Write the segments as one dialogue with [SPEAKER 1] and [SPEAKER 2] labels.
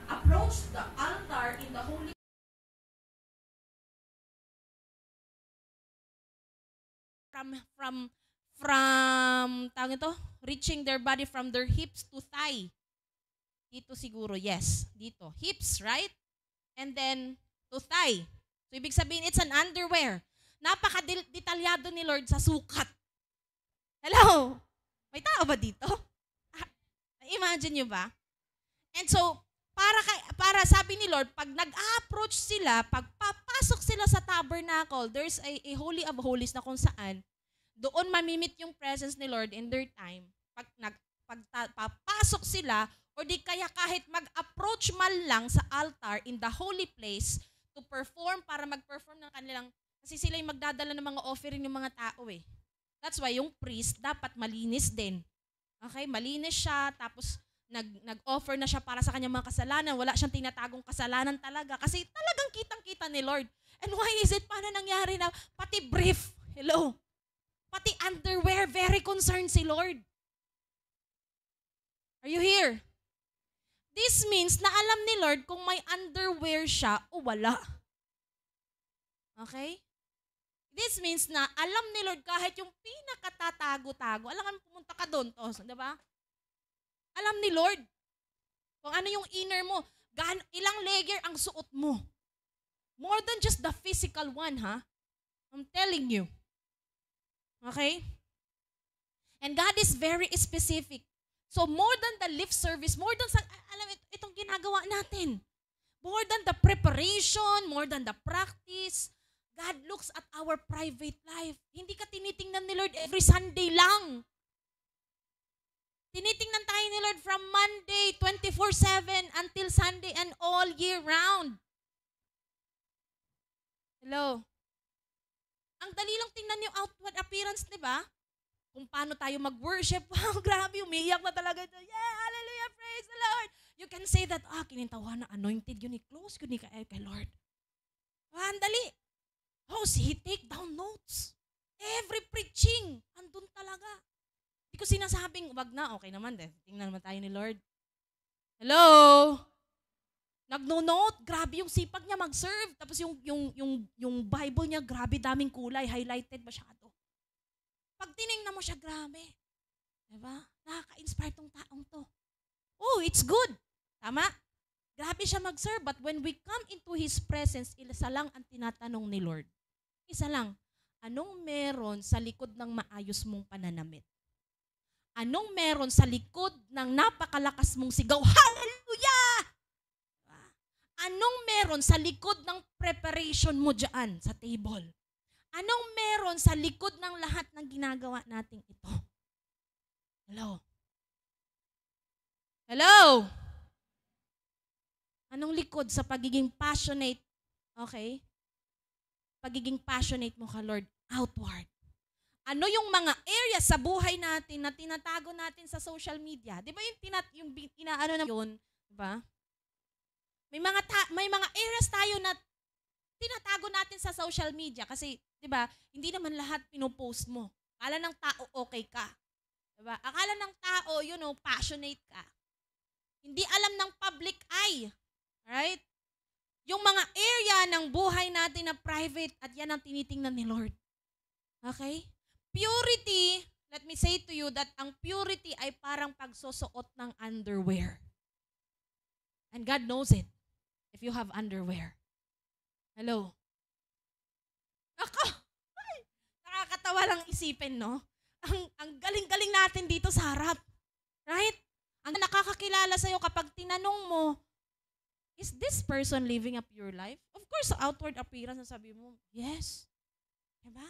[SPEAKER 1] approach the altar in the holy from tawag ito, reaching their body from their hips to thigh. Dito siguro, yes. Dito. Hips, right? And then, to thigh. So, ibig sabihin, it's an underwear. Napaka-detalyado ni Lord sa sukat. Hello? May tao ba dito? Imagine nyo ba? And so, para sabi ni Lord, pag nag-approach sila, pag papasok sila sa tabernacle, there's a holy of holies na kung saan, doon mamimit yung presence ni Lord in their time. Pag papasok sila, o di kaya kahit mag-approach man lang sa altar in the holy place to perform, para mag-perform ng kanilang, kasi sila yung magdadala ng mga offering ng mga tao eh. That's why yung priest dapat malinis din. Okay, malinis siya, tapos nag-offer na siya para sa kanyang mga kasalanan. Wala siyang tinatagong kasalanan talaga. Kasi talagang kitang-kita ni Lord. And why is it? Paano nangyari na pati brief? Hello? Pati underwear, very concerned si Lord. Are you here? This means na alam ni Lord kung may underwear siya o wala. Okay? This means na alam ni Lord kahit yung pinakatatago-tago. Alam nga, pumunta ka doon. Diba? Alam ni Lord kung ano yung inner mo. Ilang layer ang suot mo. More than just the physical one, ha? I'm telling you. Okay? And God is very specific. So more than the lip service, more than itong ginagawa natin. More than the preparation, more than the practice, God looks at our private life. Hindi ka tinitingnan ni Lord every Sunday lang. Tinitingnan tayo ni Lord from Monday, 24/7 until Sunday and all year round. Hello? Ang dali lang tingnan yung outward appearance, di ba? Kung paano tayo mag-worship. Wow, grabe, umiiyak na talaga ito. Yeah, hallelujah, praise the Lord. You can say that, kinintawa na, anointed yun, close yun kay Lord. Ang dali. Oh, see, he take down notes. Every preaching, andun talaga. Hindi ko sinasabing, wag na, okay naman, tingnan naman tayo ni Lord. Hello? Nagno-note, grabe yung sipag niya mag-serve. Tapos yung Bible niya, grabe daming kulay, highlighted masyado. Pag tinignan mo siya, grabe. Diba? Nakaka-inspire tong taong to. Oh, it's good. Tama? Grabe siya mag-serve. But when we come into His presence, isa lang ang tinatanong ni Lord. Isa lang. Anong meron sa likod ng maayos mong pananamit? Anong meron sa likod ng napakalakas mong sigaw? Hallelujah! Diba? Anong meron sa likod ng preparation mo dyan sa table? Anong meron sa likod ng lahat ng ginagawa nating ito? Hello? Hello? Anong likod sa pagiging passionate? Okay? Pagiging passionate mo ka, Lord, outward. Ano yung mga areas sa buhay natin na tinatago natin sa social media? Di ba yung inaano na yun? Di ba? May mga areas tayo na tinatago natin sa social media kasi, di ba, hindi naman lahat pinopost mo. Akala ng tao okay ka. Di ba? Akala ng tao, passionate ka. Hindi alam ng public eye. Right? Yung mga area ng buhay natin na private at yan ang tinitingnan ni Lord. Okay? Purity, let me say to you that ang purity ay parang pagsusuot ng underwear. And God knows it if you have underwear. Hello? Nakakatawa lang isipin, no? Ang galing-galing natin dito sa harap. Right? Ang nakakakilala sa'yo kapag tinanong mo, is this person living a pure life? Of course, sa outward appearance, sabi mo, yes. Diba?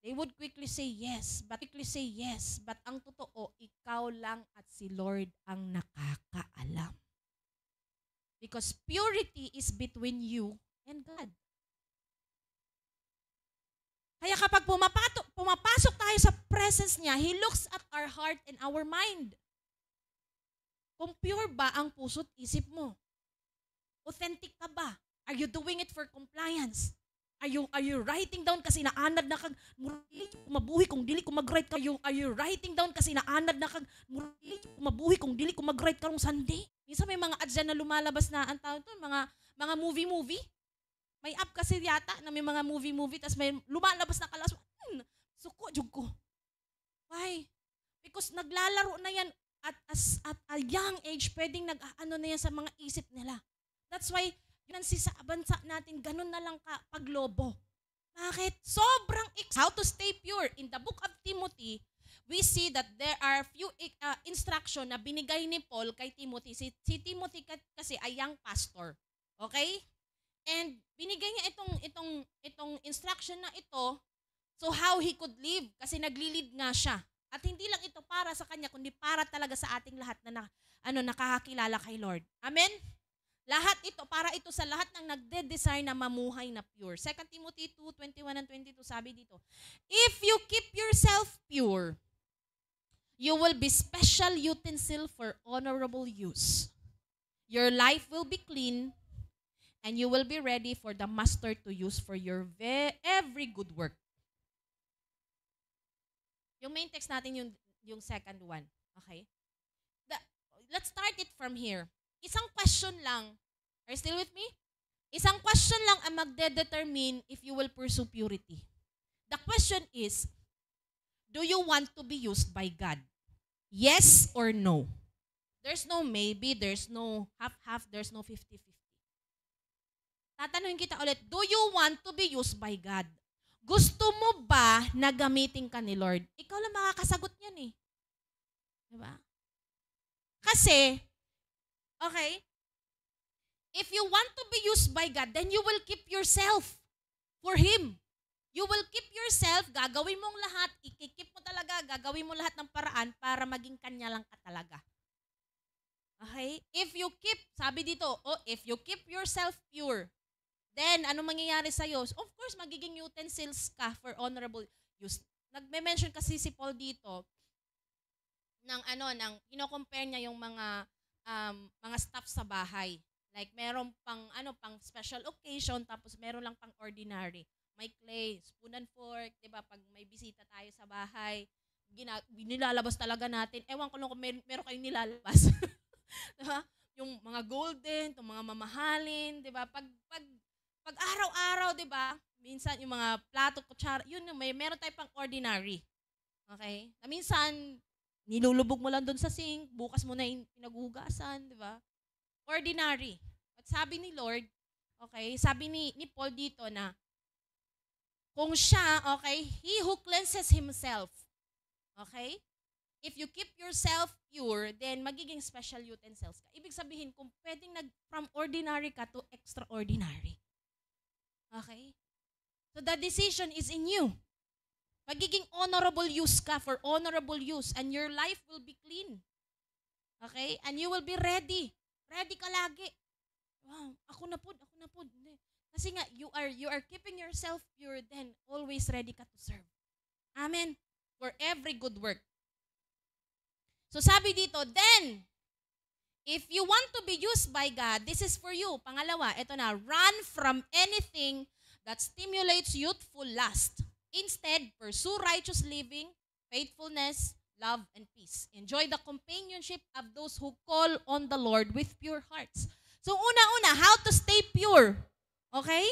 [SPEAKER 1] They would quickly say yes. But ang totoo, ikaw lang at si Lord ang nakakaalam. Because purity is between you and God. Kaya kapag pumapasok tayo sa presence niya, He looks at our heart and our mind. Kung pure ba ang puso't isip mo? Authentic ka ba? Are you doing it for compliance? Are you writing down kasi naanad na kag dili ko mabuhi kung dili ko mag-write ka. Are you writing down kasi naanad na kag dili ko mabuhi kung dili ko mag-write karong Sunday. Minsan may mga ads na lumalabas na ang tawag to, mga movie. May app kasi yata na may mga movie tas may lumalabas na kalas. Suko jud ko. Why? Because naglalaro na yan at a young age, pwedeng nag-ano na yan sa mga isip nila. That's why yun sa bansa natin, ganun na lang ka paglobo. Bakit? Sobrang how to stay pure. In the book of Timothy, we see that there are few instruction na binigay ni Paul kay Timothy. Si Timothy kasi ay young pastor. Okay? And binigay niya itong instruction na ito, so how he could live, kasi nagli-lead nga siya. At hindi lang ito para sa kanya, kundi para talaga sa ating lahat na nakakakilala kay Lord. Amen? Lahat ito, para ito sa lahat ng nagde-desire na mamuhay na pure. 2 Timothy 2:21 and 22, sabi dito, if you keep yourself pure, you will be special utensil for honorable use. Your life will be clean, and you will be ready for the master to use for your every good work. Yung main text natin yung second one. Okay? Let's start it from here. Isang question lang. Are you still with me? Isang question lang ang magde-determine if you will pursue purity. The question is, do you want to be used by God? Yes or no? There's no maybe, there's no half-half, there's no 50-50. Tatanungin kita ulit, do you want to be used by God? Gusto mo ba na gamitin ka ni Lord? Ikaw lang makakasagot niyan eh. Diba? Kasi, okay, if you want to be used by God, then you will keep yourself for Him. You will keep yourself, gagawin mong lahat, ikikip mo talaga, gagawin mo lahat ng paraan para maging Kanya lang ka talaga. Okay? If you keep, sabi dito, if you keep yourself pure, then ano mangyayari sa'yo? Of course, magiging utensils ka for honorable use. Nagme-mention kasi si Paul dito ng ino-compare niya yung mga stuff sa bahay. Like meron pang special occasion, tapos meron lang pang ordinary. May clay, spoon and fork, 'di ba? Pag may bisita tayo sa bahay, nilalabas talaga natin. Ewan ko lang kung meron kayong nilalabas. Diba? Yung mga golden, yung mga mamahalin, 'di ba? Pag araw-araw, 'di ba? Minsan yung mga plato, kutsara, yun meron tayong pang ordinary. Okay? Na minsan nilulubog mo lang doon sa sink, bukas mo na yung pinaghugasan, 'di ba? Ordinary. At sabi ni Lord, okay, sabi ni Paul dito na kung siya, okay, he who cleanses himself, okay, if you keep yourself pure, then magiging special utensils ka. Ibig sabihin, kung pwedeng from ordinary ka to extraordinary. Okay? So the decision is in you. Magiging honorable use ka for honorable use, and your life will be clean. Okay? And you will be ready. Ready ka lagi. Wow, ako na po. Kasi nga, you are keeping yourself pure, then always ready ka to serve. Amen? For every good work. So sabi dito, then, if you want to be used by God, this is for you. Pangalawa, ito na, run from anything that stimulates youthful lust. Instead, pursue righteous living, faithfulness, love, and peace. Enjoy the companionship of those who call on the Lord with pure hearts. So una-una, how to stay pure? Okay?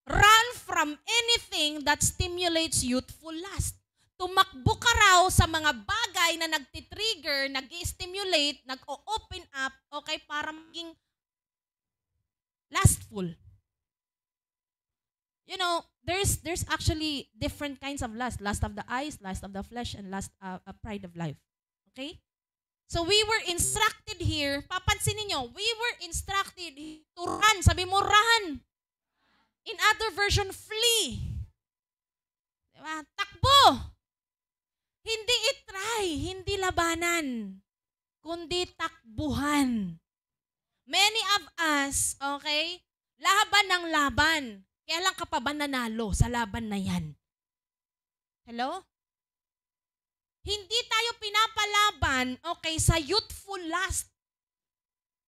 [SPEAKER 1] Run from anything that stimulates youthful lust. Tumakbo ka raw sa mga bagay na nagtitrigger, nag-stimulate, nag-open up, okay, para maging lustful. You know, there's actually different kinds of lust. Lust of the eyes, lust of the flesh, and lust of pride of life. Okay? So we were instructed here, papansinin nyo, we were instructed to run. Sabi mo, run. In other version, flee. Diba? Takbo. Hindi itry, hindi labanan, kundi takbuhan. Many of us, okay, laban ng laban. Kailan ka pa ba nanalo sa laban na yan? Hello? Hindi tayo pinapalaban, okay, sa youthful lust.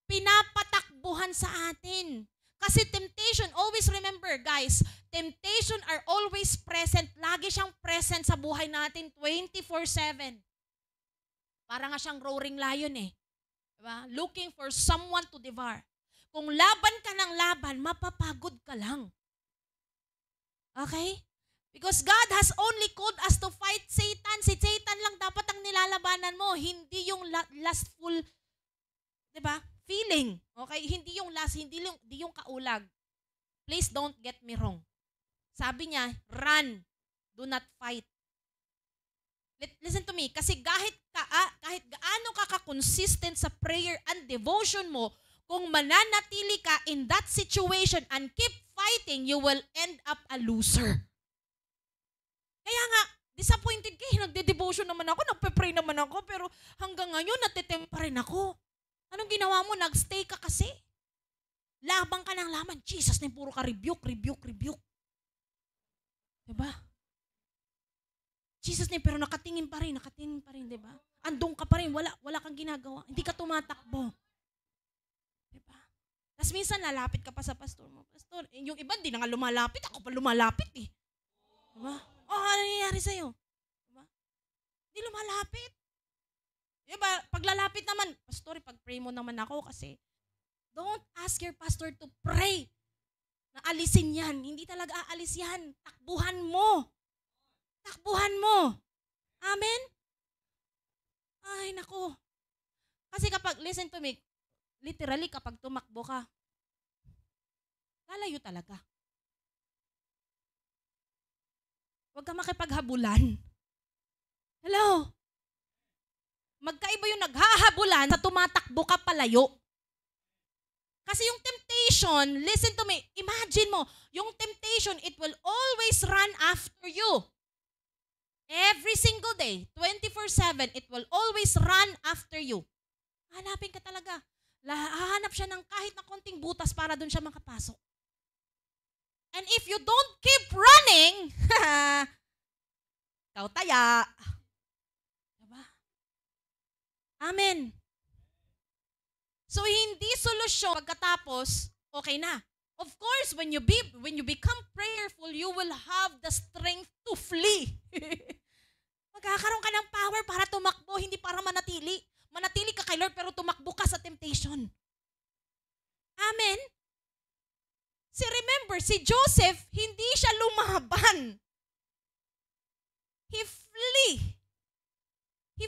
[SPEAKER 1] Pinapatakbuhan sa atin. Kasi temptation, always remember guys, temptation are always present. Lagi siyang present sa buhay natin 24/7. Para nga siyang roaring lion eh. Diba? Looking for someone to devour. Kung laban ka ng laban, mapapagod ka lang. Okay? Because God has only called us to fight Satan. Si Satan lang dapat ang nilalabanan mo, hindi yung lustful, 'di ba? Feeling. Okay? Hindi yung lust, hindi yung kaulag. Please don't get me wrong. Sabi niya, run, do not fight. Listen to me, kasi kahit gaano ka consistent sa prayer and devotion mo, kung mananatili ka in that situation and keep fighting, you will end up a loser. Kaya nga, disappointed kayo. Nagde-devotion naman ako, nagpe-pray naman ako, pero hanggang ngayon, natitempt pa rin ako. Anong ginawa mo? Nagstay ka kasi. Labang ka ng laman. Jesus, na puro ka rebuke. Diba? Jesus na pero nakatingin pa rin, diba? Andun ka pa rin, wala kang ginagawa. Hindi ka tumatakbo. Diba? Tapos minsan lalapit ka pa sa pastor mo. Pastor, yung iba hindi na nga lumalapit, ako pa lumalapit eh. Diba? Oh, ano nangyayari sa'yo? Diba? Hindi lumalapit. Diba? Paglalapit naman, pastor, pag-pray mo naman ako kasi don't ask your pastor to pray na alisin yan. Hindi talaga aalis yan. Takbuhan mo. Amen? Ay, naku. Kasi kapag, listen to me, literally kapag tumakbo ka, lalayo talaga. Huwag ka makipaghabulan. Hello? Magkaiba yung naghahabulan sa tumatakbo ka palayo. Kasi yung temptation, listen to me, imagine mo, yung temptation, it will always run after you. Every single day, 24/7, it will always run after you. Hanapin ka talaga. Hahanap siya ng kahit na konting butas para doon siya makapasok. And if you don't keep running, ikaw taya. Diba? Amen. So, hindi solusyon pagkatapos, okay na. Of course, when you become prayerful, you will have the strength to flee. Magkakaroon ka ng power para tumakbo, hindi para manatili. Manatili ka kay Lord pero tumakbo ka sa temptation. Amen? Remember, si Joseph, hindi siya lumaban. He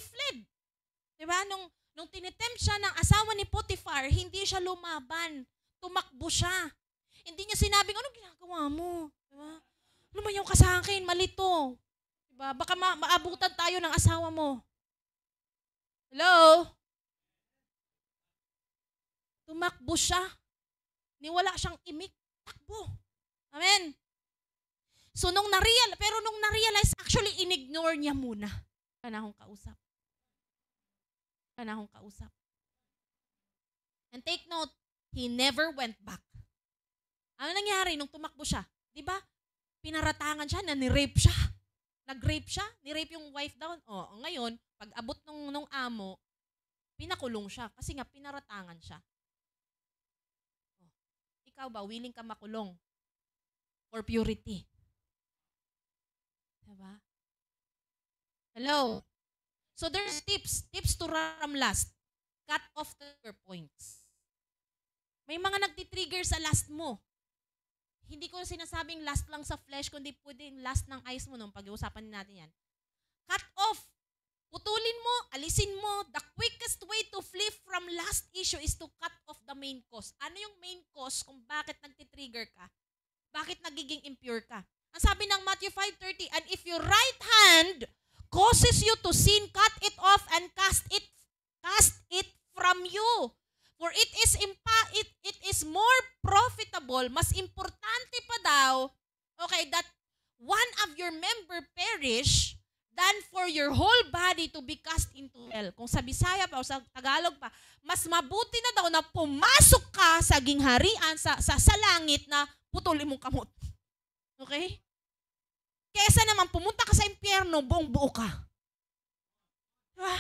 [SPEAKER 1] fled. Diba? Nung tinitempt siya ng asawa ni Potiphar, hindi siya lumaban. Tumakbo siya. Hindi niya sinabing, anong ginagawa mo? Diba? Lumayaw ka sa akin, mali to. Diba? Baka maabutan tayo ng asawa mo. Hello? Tumakbo siya. Niwala siyang imik. Takbo. Amen? So, nung na-realize, actually, inignore niya muna. Panahong kausap. And take note, he never went back. Ano nangyari nung tumakbo siya? Di ba? Pinaratangan siya, ni-rape siya. Nag-rape siya, ni-rape yung wife down. O, ngayon, pag abot nung amo, pinakulong siya kasi nga pinaratangan siya. O, ikaw ba, willing ka makulong for purity? Diba? Hello? So there's tips to ram lust. Cut off your points. May mga nagtitrigger sa lust mo. Hindi ko sinasabing lust lang sa flesh, kundi pwede lust ng eyes mo nung pag-uusapan natin yan. Cut off. Putulin mo, alisin mo. The quickest way to flee from lust issue is to cut off the main cause. Ano yung main cause kung bakit nagtitrigger ka? Bakit nagiging impure ka? Ang sabi ng Matthew 5:30, and if your right hand causes you to sin, cut it off and cast it from you. For it is more profitable, mas importante pa daw, okay, that one of your member perish than for your whole body to be cast into hell. Kung sa Bisaya pa o sa Tagalog pa, mas mabuti na daw na pumasok ka sa gingharian, sa langit na putulin mong kamot. Okay? Kesa naman pumunta ka sa impyerno, buong buo ka. Diba?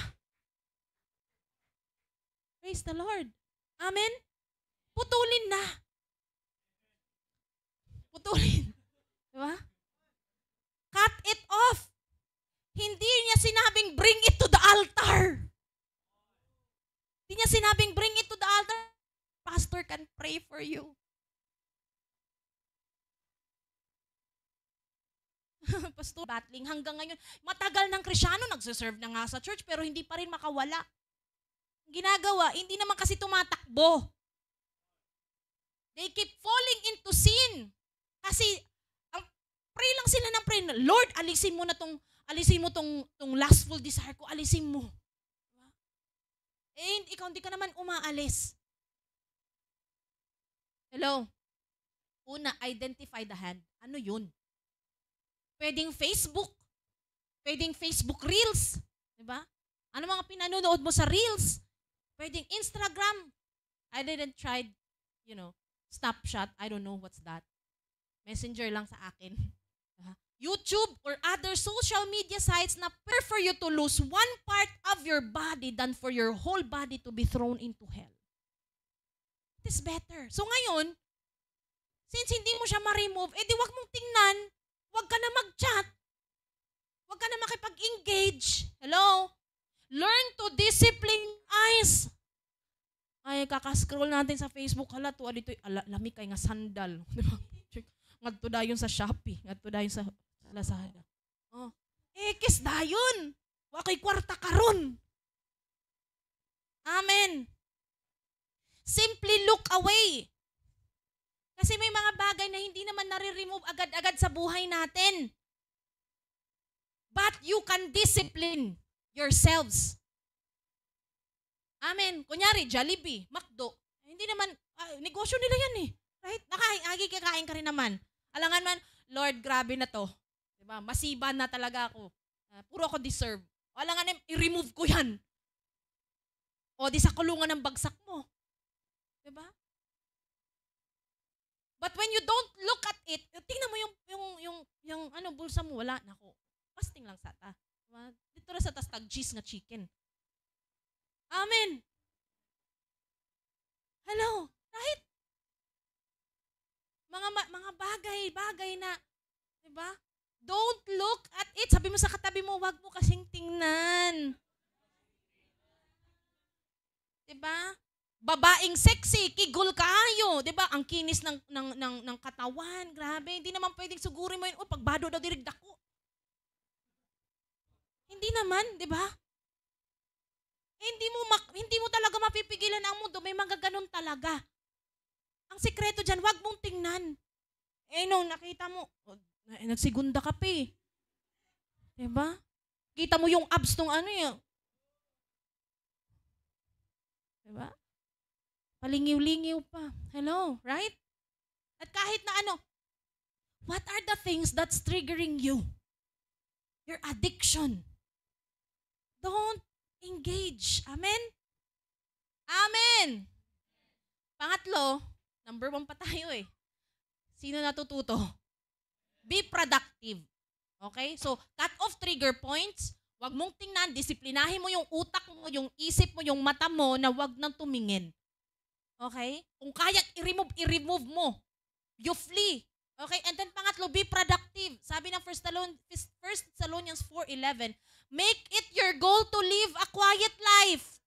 [SPEAKER 1] Praise the Lord. Amen? Putulin na. Putulin. Di ba? Cut it off. Hindi niya sinabing bring it to the altar. Hindi niya sinabing bring it to the altar. Pastor can pray for you. Pastor, battling hanggang ngayon. Matagal ng Krisyano, nagsiserve na nga sa church, pero hindi pa rin makawala. Ginagawa, hindi naman kasi tumatakbo. They keep falling into sin. Kasi, pray lang sila ng pray, Lord, alisin mo tong lustful desire ko, alisin mo. Eh, ikaw hindi ka naman umaalis. Hello? Una, identify the hand. Ano yun? Pwedeng Facebook. Pwedeng Facebook Reels. Diba? Ano mga pinanonood mo sa Reels? Pwedeng Instagram. I didn't try, Snapchat. I don't know what's that. Messenger lang sa akin. YouTube or other social media sites na prefer you to lose one part of your body than for your whole body to be thrown into hell. It is better. So ngayon, since hindi mo siya ma-remove, di wag mong tingnan. Wag ka na mag-chat. Wag ka na makipag-engage. Hello? Learn to discipline eyes. Ay, kakascroll natin sa Facebook. Hala, tuwa dito, lami kay nga sandal. Ngadto dayon sa Shopee. Ngadto dayon sa Lazada. Oh. Kis dayon. Wa kay kwarta karon. Amen. Simply look away. Kasi may mga bagay na hindi naman nare-remove agad-agad sa buhay natin. But you can discipline yourselves. Amen. Kunyari, Jollibee, McDo. Hindi naman, negosyo nila yan eh. Right? Kakain ka rin naman. Alangan man, Lord, grabe na to. Diba? Masiba na talaga ako. Puro ako deserve. Alangan i-remove ko yan. O di sa kulungan ng bagsak mo. Diba? But when you don't look at it, tingnan mo yung bulsa mo, wala. Nako, fasting lang sata. Diba? Dito na sa tag-cheese nga chicken. Amen. Hello? Right? Mga bagay na, diba? Don't look at it. Sabi mo sa katabi mo, wag mo kasing tingnan. Diba? Babaeng sexy, kigol kaayo, 'di ba? Ang kinis ng katawan, grabe. Hindi naman pwedeng sugurin mo 'yun, pagbado daw dirigda ko. Hindi naman, 'di ba? Hindi mo talaga mapipigilan ang mundo, may mga ganun talaga. Ang sikreto diyan, wag mong tingnan. Nung nakita mo, nagsigunda ka pa eh. 'Di ba? Kita mo yung abs nung Di ba? Palingiw-lingiw pa. Hello, right? At kahit na what are the things that's triggering you? Your addiction. Don't engage. Amen? Amen! Pangatlo, number 1 pa tayo eh. Sino natututo? Be productive. Okay? So, cut off trigger points. Huwag mong tingnan, disiplinahin mo yung utak mo, yung isip mo, yung mata mo na huwag nang tumingin. Okay? Kung kaya i-remove mo. You flee. Okay? And then pangatlo, be productive. Sabi ng 1 Thessalonians 4:11, make it your goal to live a quiet life.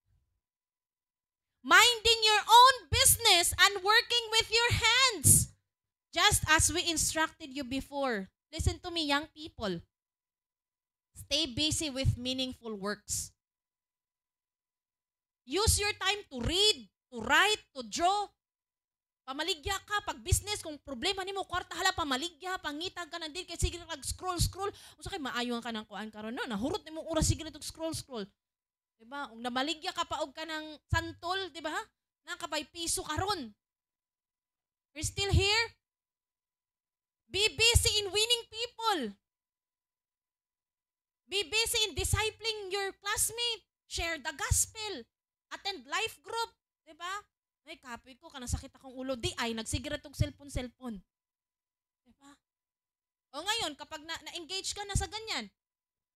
[SPEAKER 1] Minding your own business and working with your hands. Just as we instructed you before. Listen to me, young people. Stay busy with meaningful works. Use your time to read, to write, to draw. Pamaligya ka, pag business, kung problema ni mo, kwarta hala, pamaligya, pangitag ka na din, kaya sige nag-scroll. O sa kayo, maayon ka ng kuhaan karon no? Nahurot ni mo oras, sige na scroll. Diba? Kung namaligya ka, paog ka ng santol, diba? Nakabay piso karon. You're still here? Be busy in winning people. Be busy in discipling your classmate. Share the gospel. Attend life group. Diba? Ay, kapoy ko, kanasakit akong ulo. Di ay, nagsigaret og cellphone. Diba? O ngayon, kapag na-engage ka na sa ganyan,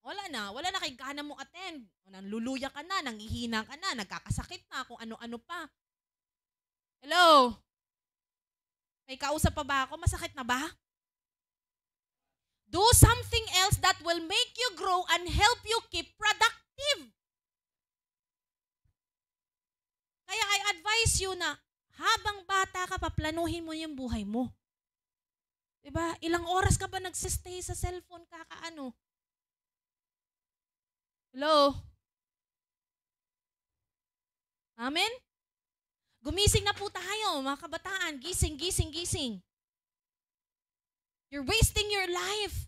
[SPEAKER 1] wala na kay gana mo attend. O nanluluya ka na, nangihina ka na, nagkakasakit na, kung ano-ano pa. Hello? May kausap pa ba ako? Masakit na ba? Do something else that will make you grow and help you keep productive. Kaya I advise you na habang bata ka pa, planuhin mo yung buhay mo. Diba? Ilang oras ka ba nagsistay sa cellphone kakaano? Hello? Amen? Gumising na po tayo, mga kabataan. Gising, gising, gising. You're wasting your life.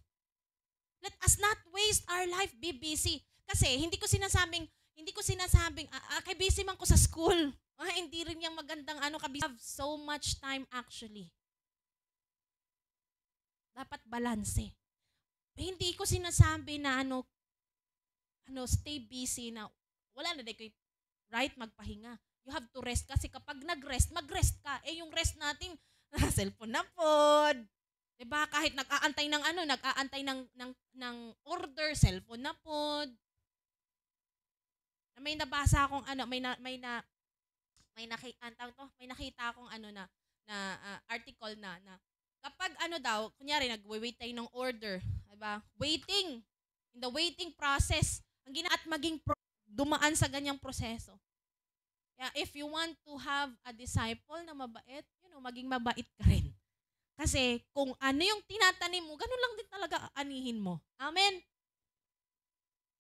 [SPEAKER 1] Let us not waste our life. Be busy. Kasi hindi ko sinasabing, kay busy man ko sa school. Hindi rin yung magandang kabisi. Have so much time actually. Dapat balanse. Hindi ko sinasabi na stay busy na wala na day right, magpahinga. You have to rest kasi kapag mag-rest ka. Yung rest natin, cellphone na pod. Diba? Kahit nag-aantay ng order, cellphone na pod. May nabasa akong may nakita akong article na kapag daw, kunyari nagwe-wait tayo ng order, diba? Waiting. In the waiting process, ang at maging dumaan sa ganyang proseso. Yeah, if you want to have a disciple na mabait, maging mabait ka rin. Kasi kung ano yung tinatanim mo, ganun lang din talaga anihin mo. Amen?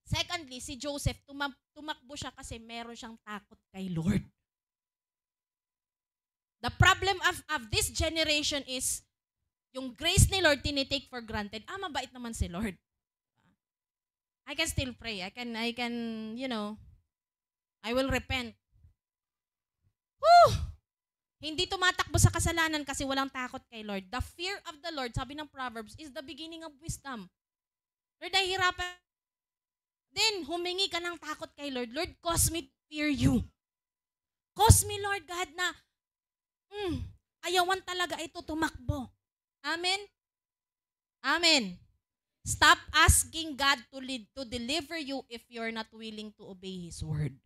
[SPEAKER 1] Secondly, si Joseph, tumakbo siya kasi meron siyang takot kay Lord. The problem of this generation is, yung grace ni Lord tinitake for granted. Mabait naman si Lord. I can still pray. I can, I will repent. Whew! Hindi tumatakbo sa kasalanan kasi walang takot kay Lord. The fear of the Lord, sabi ng Proverbs, is the beginning of wisdom. Lord, nahihirapan. Then, humingi ka ng takot kay Lord. Lord, cause me to fear you. Cause me, Lord God, na ayawan talaga ito tumakbo. Amen? Amen. Stop asking God to deliver you if you're not willing to obey His word.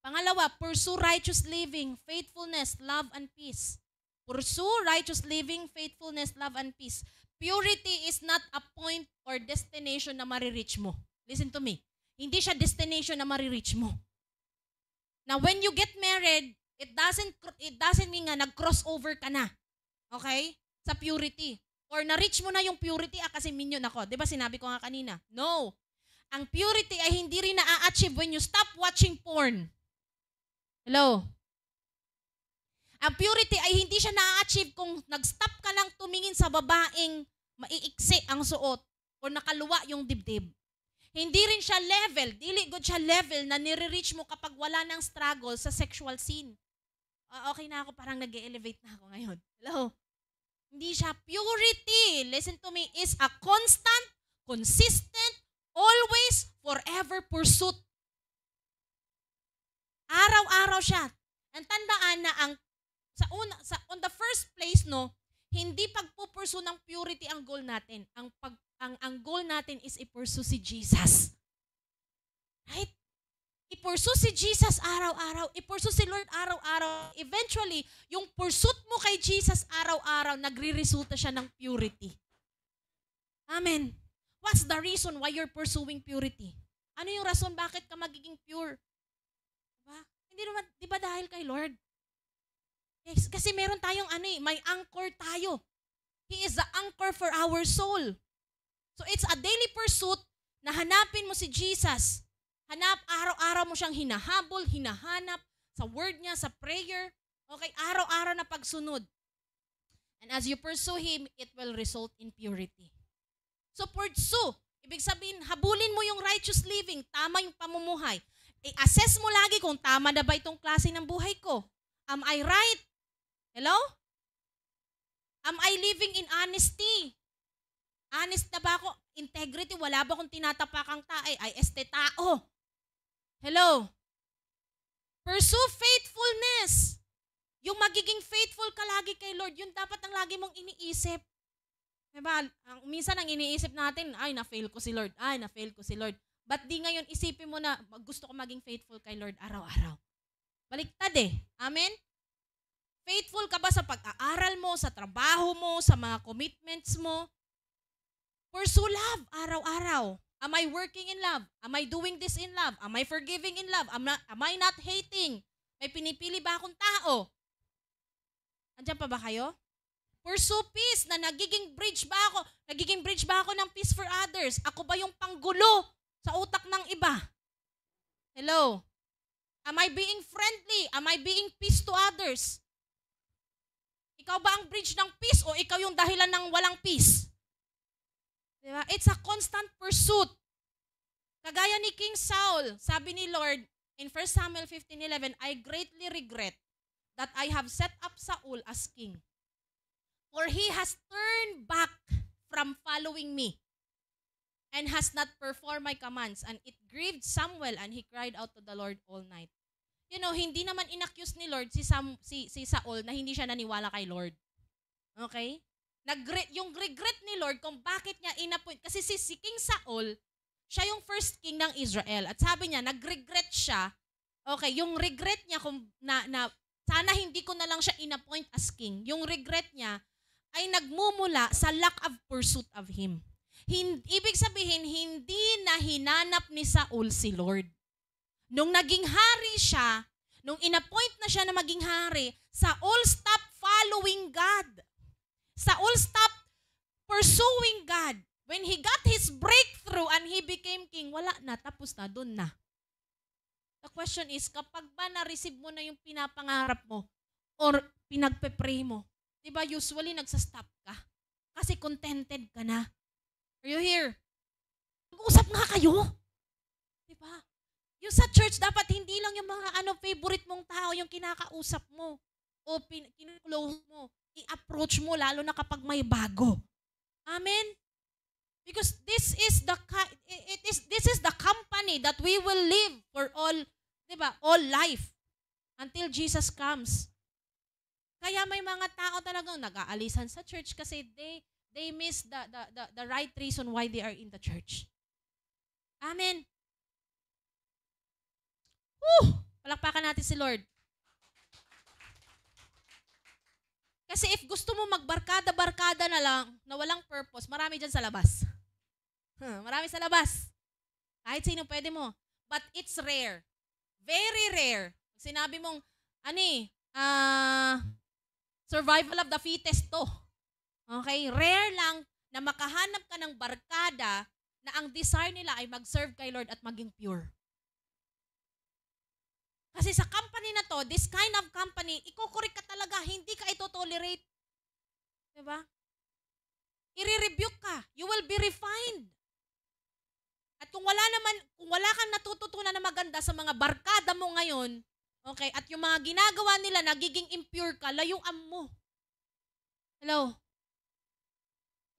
[SPEAKER 1] Pangalawa, pursue righteous living, faithfulness, love, and peace. Pursue righteous living, faithfulness, love, and peace. Purity is not a point or destination na marireach mo. Listen to me. Hindi siya destination na marireach mo. Now, when you get married, it doesn't mean nga nag-crossover ka na. Okay? Sa purity. Or na-reach mo na yung purity, kasi minion ako. Diba sinabi ko nga kanina? No. Ang purity ay hindi rin na-achieve when you stop watching porn. Hello? Ang purity ay hindi siya na-achieve kung nag-stop ka lang tumingin sa babaeng maiiksi ang suot o nakaluwa yung dibdib. Hindi rin siya dili good siya level na nire-reach mo kapag wala nang struggle sa sexual scene. Okay na ako, parang nag-elevate na ako ngayon. Hello? Hindi siya. Purity, listen to me, is a constant, consistent, always, forever pursuit. Araw-araw siya. Ang tandaan na on the first place, hindi pagpupursu ng purity ang goal natin. Ang goal natin is i-pursue si Jesus. Right? I-pursue si Jesus araw-araw. I-pursue si Lord araw-araw. Eventually, yung pursuit mo kay Jesus araw-araw, nagre-resulta siya ng purity. Amen. What's the reason why you're pursuing purity? Ano yung rason bakit ka magiging pure? Diba? Hindi naman, di ba dahil kay Lord? Yes, kasi meron tayong may anchor tayo. He is the anchor for our soul. So it's a daily pursuit na hanapin mo si Jesus. Araw-araw mo siyang hinahabol, hinahanap sa word niya, sa prayer. Okay, araw-araw na pagsunod. And as you pursue Him, it will result in purity. So pursue. Ibig sabihin, habulin mo yung righteous living, tama yung pamumuhay. I-assess mo lagi kung tama na ba itong klase ng buhay ko. Am I right? Hello? Am I living in honesty? Honest na ba ako? Integrity, wala ba akong tinatapakang ay tao? Hello? Pursue faithfulness. Yung magiging faithful ka lagi kay Lord, yun dapat ang lagi mong iniisip. Diba? Minsan ang iniisip natin, na-fail ko si Lord. Na-fail ko si Lord. Ba't di ngayon isipin mo na gusto ko maging faithful kay Lord araw-araw? Baliktad Amen? Faithful ka ba sa pag-aaral mo, sa trabaho mo, sa mga commitments mo? Pursue love araw-araw. Am I working in love? Am I doing this in love? Am I forgiving in love? Am I not hating? May pinipili ba akong tao? Andiyan pa ba kayo? Pursue peace na nagiging bridge ba ako? Nagiging bridge ba ako ng peace for others? Ako ba yung panggulo sa utak ng iba? Hello? Am I being friendly? Am I being peace to others? Ikaw ba ang bridge ng peace o ikaw yung dahilan ng walang peace? Diba? It's a constant pursuit. Kagaya ni King Saul, sabi ni Lord in 1 Samuel 15:11, I greatly regret that I have set up Saul as king. For he has turned back from following me and has not performed my commands. And it grieved Samuel and he cried out to the Lord all night. You know, hindi naman inaccuse ni Lord si Saul na hindi siya naniwala kay Lord. Okay? Yung regret ni Lord kung bakit niya inappoint. Kasi si King Saul, siya yung first king ng Israel. At sabi niya, nag-regret siya. Okay, yung regret niya kung na sana hindi ko na lang siya inappoint as king. Yung regret niya ay nagmumula sa lack of pursuit of him. Ibig sabihin, hindi na hinanap ni Saul si Lord. Nung naging hari siya, nung inappoint na siya na maging hari, Saul stopped following God. Saul stopped pursuing God. When he got his breakthrough and he became king, wala na, tapos na, dun na. The question is, kapag ba na-receive mo na yung pinapangarap mo or pinagpe-pray mo, diba usually nagsastop ka? Kasi contented ka na. Are you here? Mag-usap nga kayo. Diba? Yung sa church, dapat hindi lang yung mga favorite mong tao yung kinakausap mo o kinuklose mo. I-approach mo lalo na kapag may bago. Amen? Because this is the company that we will live for all, 'di ba? All life until Jesus comes. Kaya may mga tao talagang nag-aalisan sa church kasi they miss the right reason why they are in the church. Amen. Palakpakan natin si Lord. Kasi if gusto mo magbarkada-barkada na lang, na walang purpose, marami dyan sa labas. Marami sa labas. Kahit sino pwede mo. But it's rare. Very rare. Sinabi mong, survival of the fittest to. Okay? Rare lang na makahanap ka ng barkada na ang desire nila ay mag-serve kay Lord at maging pure. Kasi sa company na to, this kind of company, ikukurik ka talaga, hindi ka ito-tolerate. Diba? I-rebuke ka. You will be refined. At kung wala kang natututunan na maganda sa mga barkada mo ngayon, okay, at yung mga ginagawa nila, nagiging impure ka, layuan mo. Hello?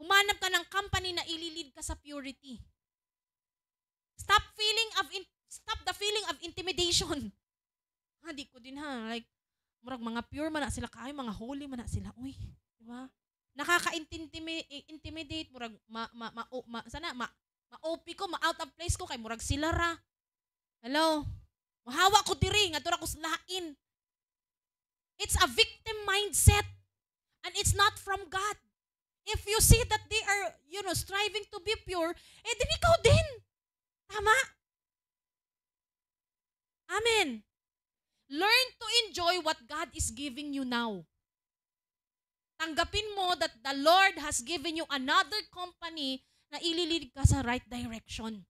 [SPEAKER 1] Humanap ka ng company na ililid ka sa purity. Stop the feeling of intimidation. Di ko din like, murag mga pure man na sila kayo, mga holy man na sila. Uy, di ba? Nakaka-intimidate, murag ma-OP ko, ma-out of place ko, kay murag sila ra. Hello? Mahawa ko diri, nga tura ko lain. It's a victim mindset. And it's not from God. If you see that they are, striving to be pure, din ikaw din. Tama? Amen. Learn to enjoy what God is giving you now. Tanggapin mo that the Lord has given you another company na ililid ka sa right direction.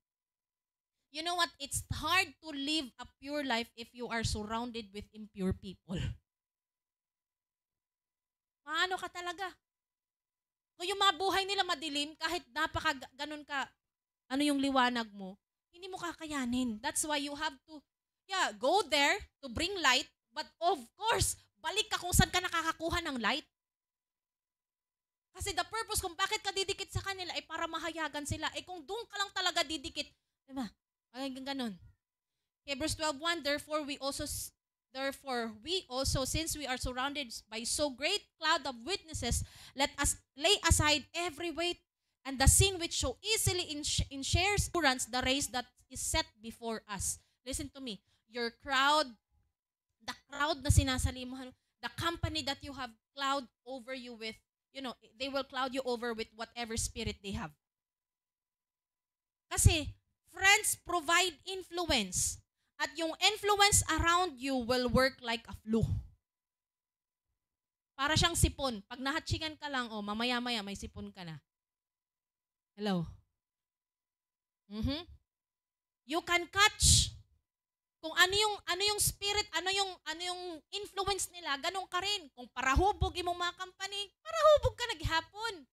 [SPEAKER 1] You know what? It's hard to live a pure life if you are surrounded with impure people. Maano ka talaga? Kung yung mga buhay nila madilim, kahit ganun ka, yung liwanag mo, hindi mo kakayanin. That's why you have to go there to bring light, but of course, balik ka kung saan ka nakakakuha ng light. Kasi the purpose kung bakit ka didikit sa kanila ay para mahayagan sila. Kung doon ka lang talaga didikit, diba? Ganun. Hebrews 12:1, therefore we also, since we are surrounded by so great cloud of witnesses, let us lay aside every weight and the sin which so easily ensnares the race that is set before us. Listen to me. The crowd na sinasalimuhan, the company that you have cloud over you with, they will cloud you over with whatever spirit they have. Kasi, friends provide influence. At yung influence around you will work like a flu. Para siyang sipon. Pag nahatsingan ka lang, mamaya-maya may sipon ka na. Hello? You can catch kung ano yung spirit, ano yung influence nila, ganun ka rin. Kung parahubog imong mga company, parahubog ka naghapon.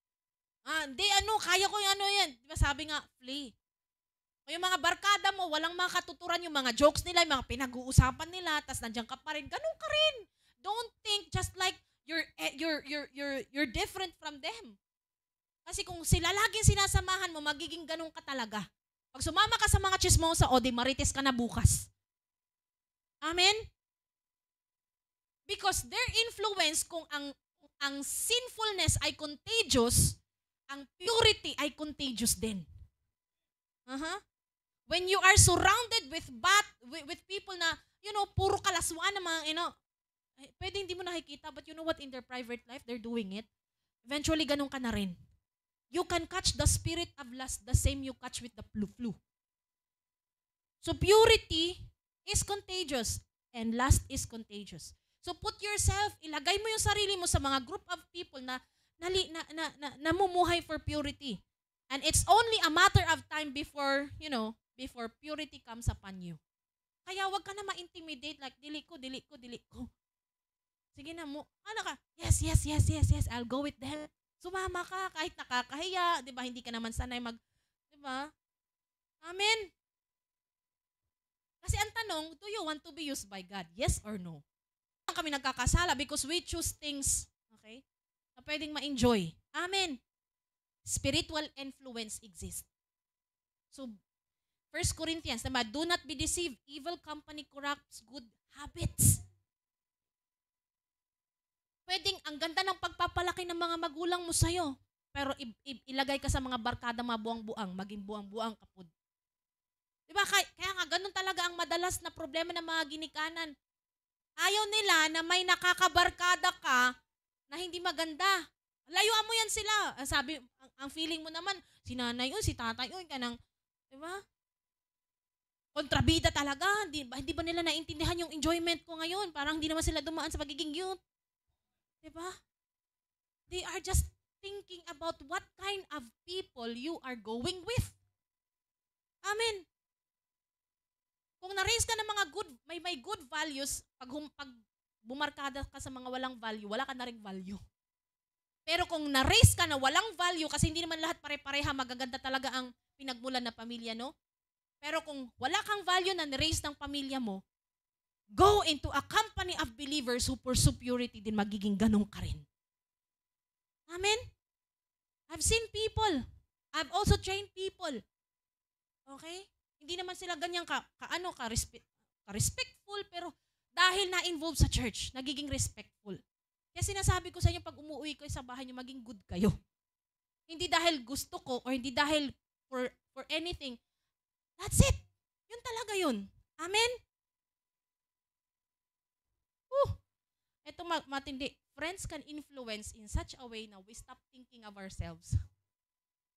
[SPEAKER 1] Kaya ko yung yan. Diba sabi nga, flee. O yung mga barkada mo, walang makatuturan yung mga jokes nila, yung mga pinag-uusapan nila, tas nandiyan ka pa rin, ganun ka rin. Don't think just like you're different from them. Kasi kung sila laging sinasamahan mo, magiging ganun ka talaga. Pag sumama ka sa mga chismosa, di marites ka na bukas. Amen? Because their influence, kung ang sinfulness ay contagious, ang purity ay contagious din. When you are surrounded with people na, puro kalaswaan na mga, pwede hindi mo nakikita, but you know what, in their private life, they're doing it. Eventually, ganun ka na rin. You can catch the spirit of lust the same you catch with the flu. So purity is contagious and lust is contagious. So put yourself, ilagay mo yung sarili mo sa mga group of people na namumuhay for purity. And it's only a matter of time before purity comes upon you. Kaya wag ka na ma-intimidate like, dili ko. Sige na mo, yes, I'll go with them. Sumama ka kahit nakakahiya, 'di ba? Hindi ka naman sanay 'di ba? Amen. Kasi ang tanong, do you want to be used by God? Yes or no? Kami nagkakasala because we choose things, okay, na pwedeng ma-enjoy. Amen. Spiritual influence exists. So, 1 Corinthians, diba? Do not be deceived. Evil company corrupts good habits. Pwedeng ang ganda ng pagpapalaki ng mga magulang mo sa'yo, pero ilagay ka sa mga barkada mabuang-buang, maging buang-buang kapod. Diba? Kaya nga, ganun talaga ang madalas na problema ng mga ginikanan. Ayaw nila na may nakakabarkada ka na hindi maganda. Layuan mo yan sila. Sabi, ang feeling mo naman, si nanay yun, si tatay yun, ka nang, diba? Kontrabida talaga. Hindi ba nila naintindihan yung enjoyment ko ngayon? Parang hindi naman sila dumaan sa pagiging youth. Diba? They are just thinking about what kind of people you are going with. Amen. Kung na-raise ka ng mga may good values, pag bumarkada ka sa mga walang value, wala ka na ring value. Pero kung na-raise ka na walang value, kasi hindi naman lahat pare-pareha, magaganda talaga ang pinagmulan na pamilya, no? Pero kung wala kang value na na-raise ng pamilya mo, go into a company of believers who pursue purity, din magiging ganun ka rin. Amen? I've seen people. I've also trained people. Okay? Hindi naman sila ganyan ka-respectful, pero dahil na-involve sa church, nagiging respectful. Kaya sinasabi ko sa inyo, pag umuwi kayo sa bahay niyo, maging good kayo. Hindi dahil gusto ko, or hindi dahil for anything. That's it. Yun talaga yun. Amen? Ito matindi. Friends can influence in such a way na we stop thinking of ourselves.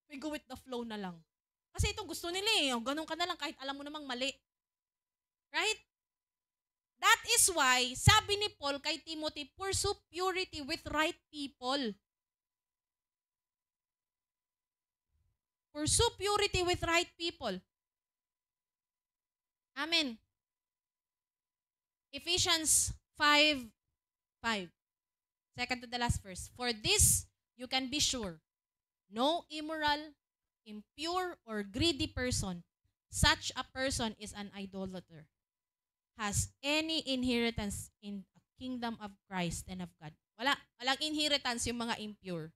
[SPEAKER 1] We go with the flow na lang. Kasi ito gusto nila eh. Ganun ka na lang kahit alam mo namang mali. Right? That is why, sabi ni Paul kay Timothy, pursue purity with right people. Pursue purity with right people. Amen. Ephesians 5:5. Second to the last verse. For this, you can be sure, no immoral, impure, or greedy person, such a person is an idolater, has any inheritance in the kingdom of Christ and of God. Walang inheritance yung mga impure.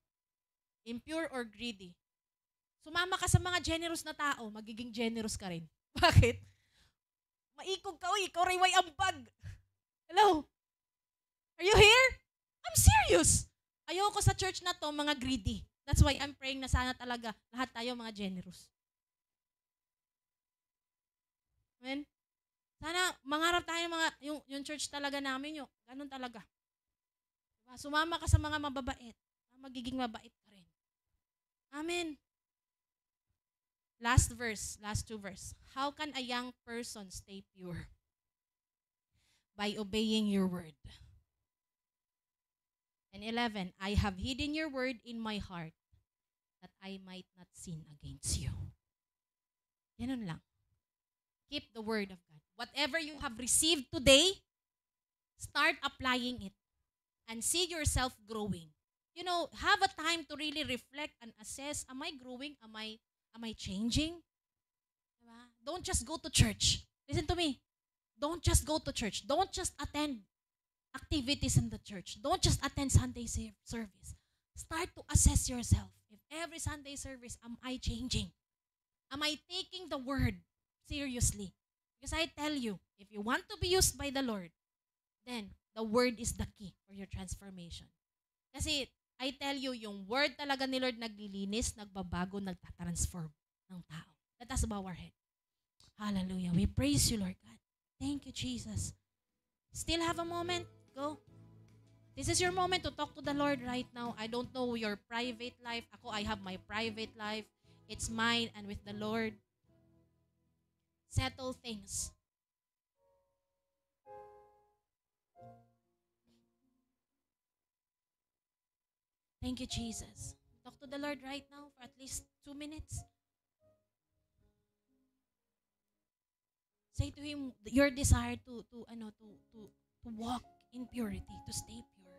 [SPEAKER 1] Impure or greedy. Sumama ka sa mga generous na tao, magiging generous ka rin. Bakit? Maikog ka, ikaw rin way ambag. Hello? Are you here? I'm serious. Ayoko sa church na to, mga greedy. That's why I'm praying na sana talaga lahat tayo mga generous. Amen? Sana mangarap tayo yung church talaga namin, ganun talaga. Sumama ka sa mga mababait. Magiging mabait ka rin. Amen. Last two verse. How can a young person stay pure? By obeying your word. And 11, I have hidden your word in my heart that I might not sin against you. Ganun lang. Keep the word of God. Whatever you have received today, start applying it and see yourself growing. You know, have a time to really reflect and assess, am I growing? Am I changing? Diba? Don't just go to church. Listen to me. Don't just go to church. Don't just attend activities in the church. Don't just attend Sunday service. Start to assess yourself. If every Sunday service, am I changing? Am I taking the word seriously? Because I tell you, if you want to be used by the Lord, then the word is the key for your transformation. Kasi I tell you, yung word talaga ni Lord naglilinis, nagbabago, nagtatransform ng tao. Let us bow our head. Hallelujah. We praise you, Lord God. Thank you, Jesus. Still have a moment? Go. This is your moment to talk to the Lord right now. I don't know your private life. I have my private life. It's mine and with the Lord. Settle things. Thank you, Jesus. Talk to the Lord right now for at least 2 minutes. Say to Him your desire to walk in purity, to stay pure.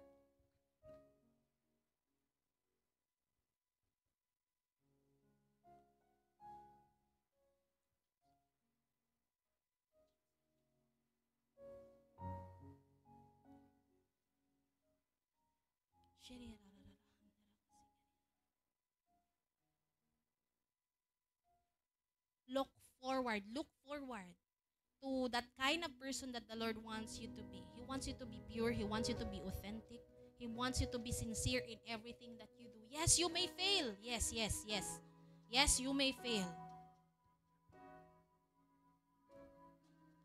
[SPEAKER 1] Look forward to that kind of person that the Lord wants you to be. He wants you to be pure. He wants you to be authentic. He wants you to be sincere in everything that you do. Yes, you may fail. Yes. Yes, you may fail.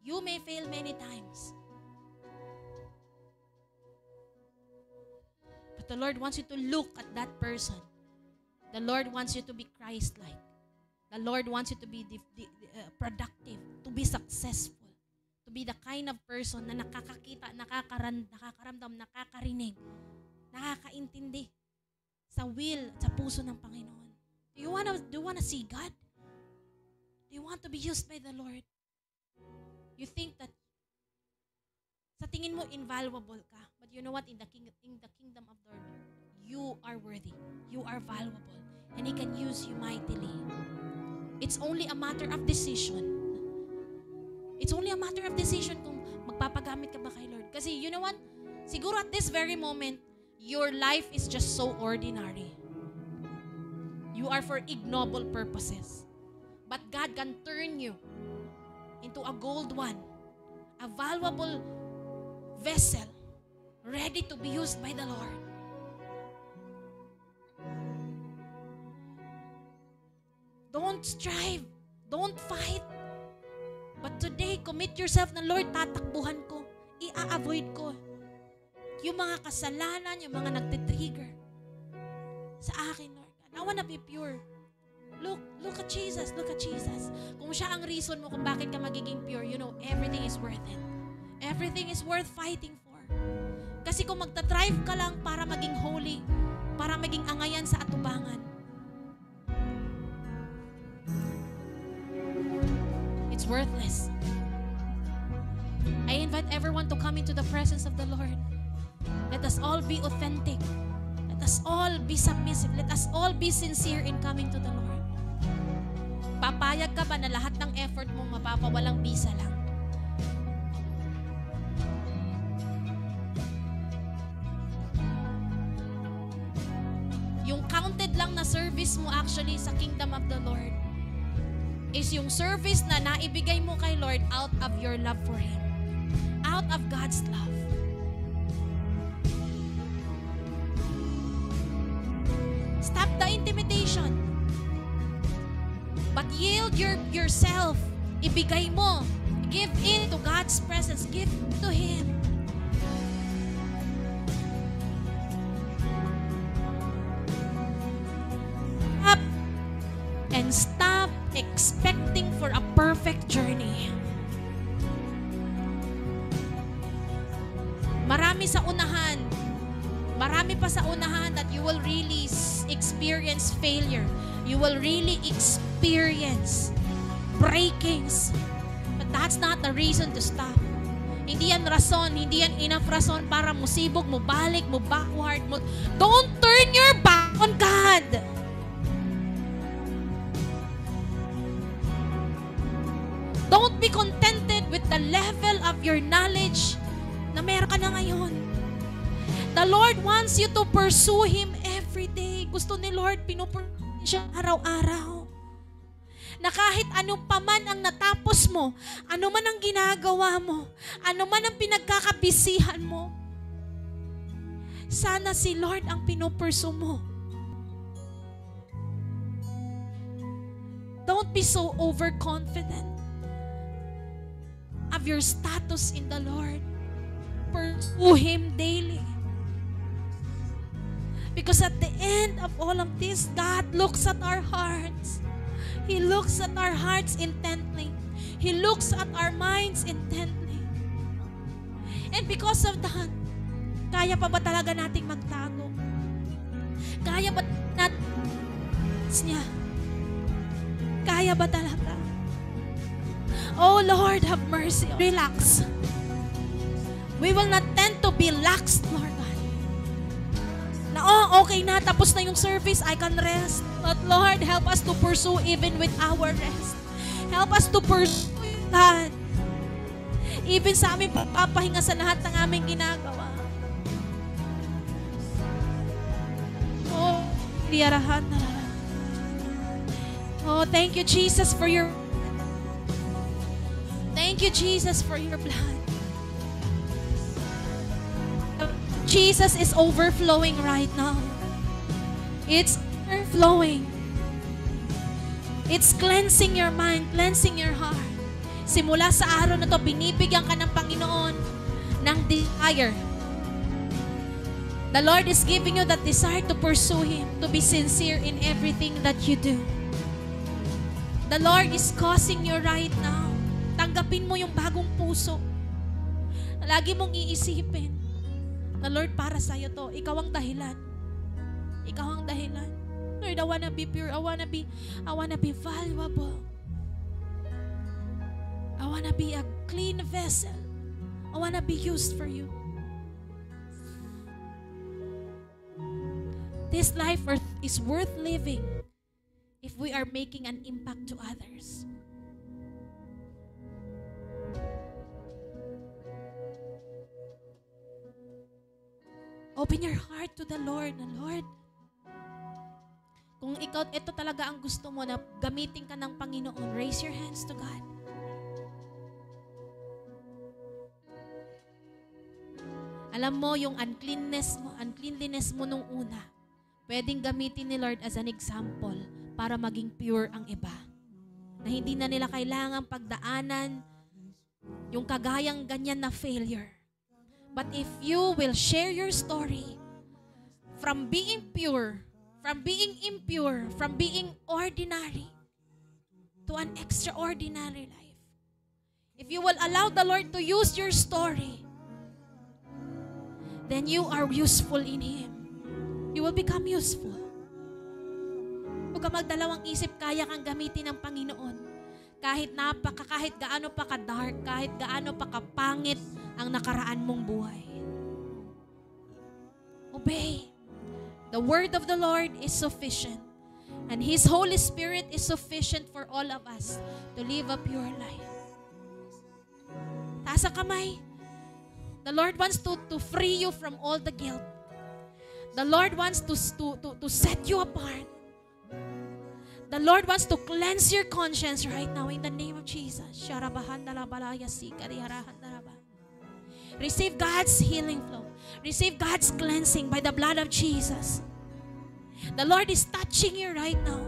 [SPEAKER 1] You may fail many times. But the Lord wants you to look at that person. The Lord wants you to be Christ-like. The Lord wants you to be productive, to be successful, to be the kind of person na nakakakita, nakakaramdam, nakakarinig, nakakaintindi sa will, sa puso ng Panginoon. Do you wanna see God? Do you want to be used by the Lord? You think that sa tingin mo invaluable ka, but you know what? In the kingdom of the Lord, you are worthy. You are valuable, and He can use you mightily. It's only a matter of decision. It's only a matter of decision kung magpapagamit ka ba kay Lord. Kasi you know what? Siguro at this very moment, your life is just so ordinary. You are for ignoble purposes. But God can turn you into a gold one, a valuable vessel, ready to be used by the Lord. Don't strive. Don't fight. But today, commit yourself na, Lord, tatakbuhan ko. I-avoid ko yung mga kasalanan, yung mga nagtitrigger sa akin, Lord. I wanna be pure. Look at Jesus. Look at Jesus. Kung siya ang reason mo kung bakit ka magiging pure, you know, everything is worth it. Everything is worth fighting for. Kasi kung magta-thrive ka lang para maging holy, para maging angayan sa atubangan, it's worthless. I invite everyone to come into the presence of the Lord. Let us all be authentic. Let us all be submissive. Let us all be sincere in coming to the Lord. Papayag ka ba na lahat ng effort mo mapapawalang bisa lang? Yung counted lang na service mo actually sa kingdom of the Lord is yung service na naibigay mo kay Lord out of your love for Him. Out of God's love. Stop the intimidation. But yield yourself. Ibigay mo. Give in to God's presence. Give to Him. expecting for a perfect journey. Marami pa sa unahan that you will really experience failure. You will really experience breakings. But that's not the reason to stop. Hindi yan rason, hindi yan enough rason para musibog, mo balik, mo backward, mo. Don't turn your back on God. Don't be contented with the level of your knowledge na meron ka na ngayon. The Lord wants you to pursue Him every day. Gusto ni Lord, pinupursue siya araw-araw. Na kahit anong paman ang natapos mo, ano man ang ginagawa mo, ano man ang pinagkakabisihan mo, sana si Lord ang pinupursue mo. Don't be so overconfident of your status in the Lord. Pursue Him daily. Because at the end of all of this, God looks at our hearts. He looks at our hearts intently. He looks at our minds intently. And because of that, kaya pa ba talaga nating magtago? Kaya ba natin niya? Kaya ba talaga? Oh Lord, have mercy. Relax. We will not tend to be lax, Lord God. Na, okay na, tapos na yung service, I can rest. But Lord, help us to pursue even with our rest. Help us to pursue, God. Even sa aming papahinga sa lahat ng aming ginagawa. Oh, liyarahan na lang. Oh, thank you, Jesus, for your... Thank you, Jesus, for your blood. Jesus is overflowing right now. It's overflowing. It's cleansing your mind, cleansing your heart. Simula sa araw na to, binibigyan ka ng Panginoon ng desire. The Lord is giving you that desire to pursue Him, to be sincere in everything that you do. The Lord is causing you right now. Tanggapin mo yung bagong puso. Lagi mong iisipin, the Lord, para sa'yo to. Ikaw ang dahilan. Ikaw ang dahilan. Lord, I wanna be pure. I wanna be valuable. I wanna be a clean vessel. I wanna be used for you. This life is worth living if we are making an impact to others. Open your heart to the Lord. Lord, kung ito talaga ang gusto mo na gamitin ka ng Panginoon, raise your hands to God. Alam mo, yung uncleanliness mo nung una, pwedeng gamitin ni Lord as an example para maging pure ang iba. Na hindi na nila kailangang pagdaanan yung kagayang ganyan na failure. But if you will share your story from being pure, from being impure, from being ordinary to an extraordinary life, if you will allow the Lord to use your story, then you are useful in Him. You will become useful. Huwag ka magdalawang isip, kaya kang gamitin ng Panginoon. Kahit gaano pa ka-dark, kahit gaano pa ka-pangit ang nakaraan mong buhay. Obey. The word of the Lord is sufficient. And His Holy Spirit is sufficient for all of us to live a pure life. Taas ang kamay. The Lord wants to free you from all the guilt. The Lord wants to set you apart. The Lord wants to cleanse your conscience right now in the name of Jesus. Receive God's healing flow. Receive God's cleansing by the blood of Jesus. The Lord is touching you right now.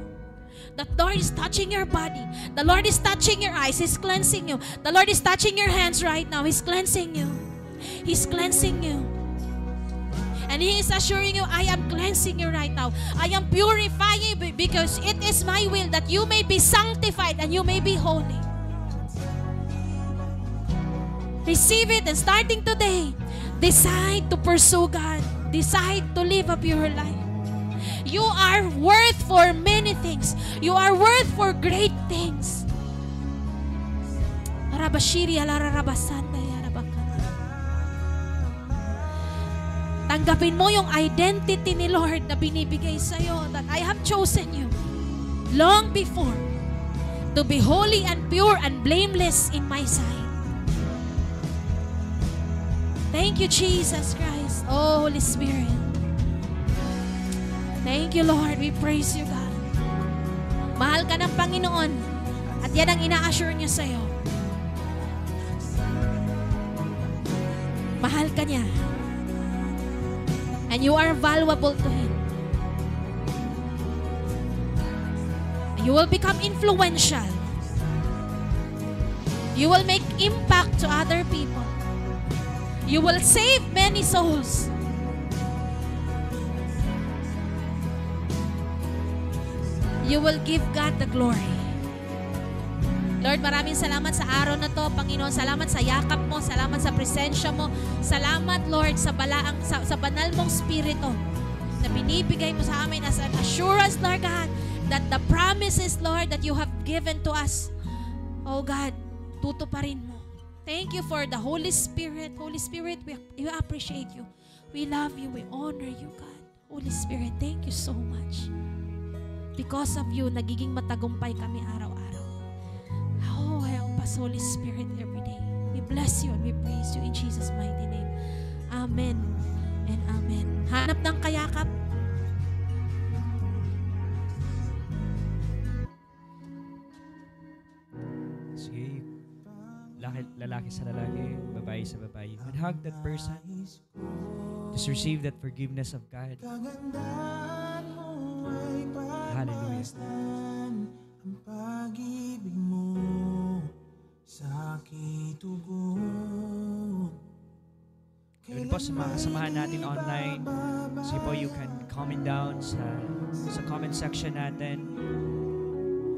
[SPEAKER 1] The Lord is touching your body. The Lord is touching your eyes. He's cleansing you. The Lord is touching your hands right now. He's cleansing you. He's cleansing you. And He is assuring you, I am cleansing you right now. I am purifying you because it is my will that you may be sanctified and you may be holy. Receive it, and starting today, decide to pursue God. Decide to live a pure life. You are worth for many things. You are worth for great things. Tanggapin mo yung identity ni Lord na binibigay sa'yo, that I have chosen you long before to be holy and pure and blameless in my sight. Thank you, Jesus Christ. Oh, Holy Spirit. Thank you, Lord. We praise you, God. Mahal ka ng Panginoon at yan ang ina-assure niya sa'yo. Mahal ka niya. And you are valuable to Him. You will become influential. You will make impact to other people. You will save many souls. You will give God the glory. Lord, maraming salamat sa araw na to, Panginoon. Salamat sa yakap mo, salamat sa presensya mo. Salamat, Lord, sa banal mong spirito na binibigay mo sa amin as an assurance, Lord God, that the promises, Lord, that you have given to us, oh God, tutuparin mo. Thank you for the Holy Spirit. Holy Spirit, we appreciate you. We love you. We honor you, God. Holy Spirit, thank you so much. Because of you, nagiging matagumpay kami araw-araw. Oh, help us, Holy Spirit, every day. We bless you and we praise you in Jesus' mighty name. Amen and amen. Hanap ng kayakap.
[SPEAKER 2] Sige, lalaki sa lalaki, babae sa babae. And hug that person. Just receive that forgiveness of God. Hallelujah.
[SPEAKER 3] Ang pag-ibig mo sa aking tugon.
[SPEAKER 2] Yun po sa mga kasamahan natin online. Sige po, you can comment down sa comment section natin.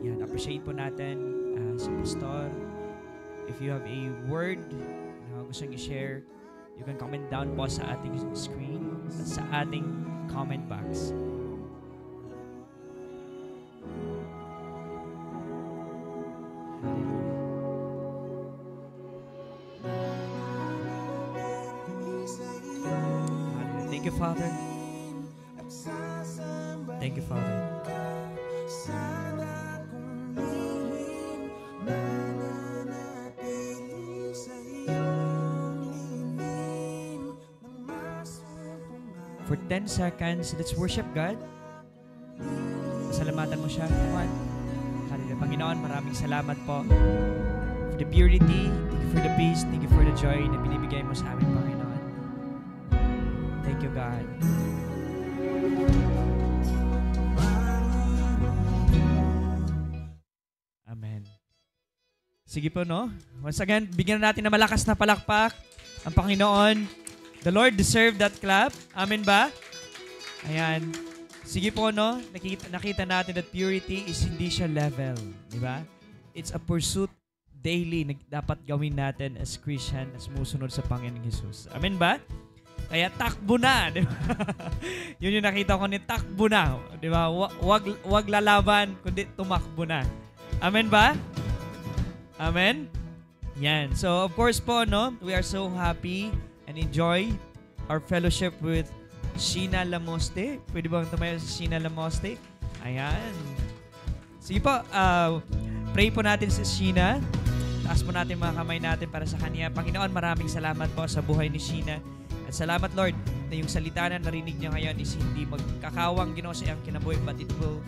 [SPEAKER 2] Yan, appreciate po natin si Pastor. If you have a word na gusto nyo i-share, you can comment down po sa ating screen at sa ating comment box. Thank you, Father. Thank you, Father. For 10 seconds, let's worship God. Salamatan mo siya. Come on. Hallelujah. Panginoon, maraming salamat po for the purity, thank you for the peace, thank you for the joy na binibigay mo sa amin, Panginoon. Thank you, God. Amen. Sige po, no? Once again, bigyan natin ng malakas na palakpak ang Panginoon. The Lord deserved that clap. Amen ba? Ayan. Sige po, no? Nakita natin that purity is hindi siya level. Di ba? It's a pursuit daily na dapat gawin natin as Christian, as sumusunod sa Panginoong Jesus. Amen ba? Kaya takbo na, di ba? Yun yung nakita ko ni takbo na, di ba? Wag lalaban, kundi tumakbo na. Amen ba? Amen? Yan. So, of course po, no? We are so happy and enjoy our fellowship with Sheena Lamoste. Pwede bang tumayo si Sheena Lamoste? Ayan. Sige po, pray po natin si Sheena. Taas po natin mga kamay natin para sa kanya. Panginoon, maraming salamat po sa buhay ni Sheena. At salamat, Lord, na yung salita na narinig niya ngayon is hindi magkakawang, Ginoo, sa iyang kinabuhi, but it will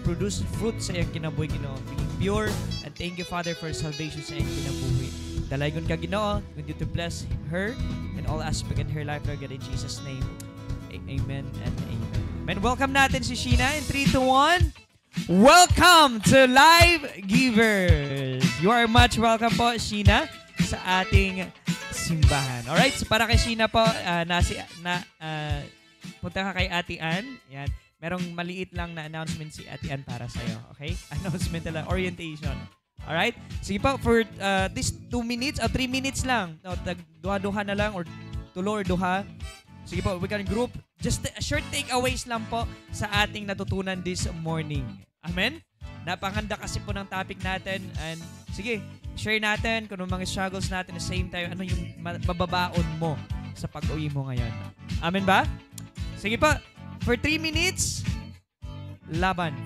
[SPEAKER 2] produce fruit sa iyang kinabuhi, Ginoo, being pure. And thank you, Father, for salvation sa iyang kinabuhi. Dalaygon ka, Ginoo, continue to bless her in all aspect in her life, Lord God, in Jesus' name. Amen and amen. And welcome natin si Sheena in 3, 2, 1. Welcome to Live Givers! You are much welcome po, Sheena, sa ating simbahan. Alright, so para kay Sheena po, punta ka kay Ate Ann. Yan. Merong maliit lang na announcement si Ate Ann para sa'yo. Okay? Announcement lang, orientation. Alright? Sige po, for this 2 minutes or 3 minutes lang. No, duha-duha na lang or tulo or duha. Sige po, we can group. Just a short takeaways lang po sa ating natutunan this morning. Amen? Napakaganda kasi po ng topic natin. And sige, share natin kung ano mga struggles natin at the same time, ano yung mababaon mo sa pag-uwi mo ngayon. Amen ba? Sige po, for 3 minutes, laban.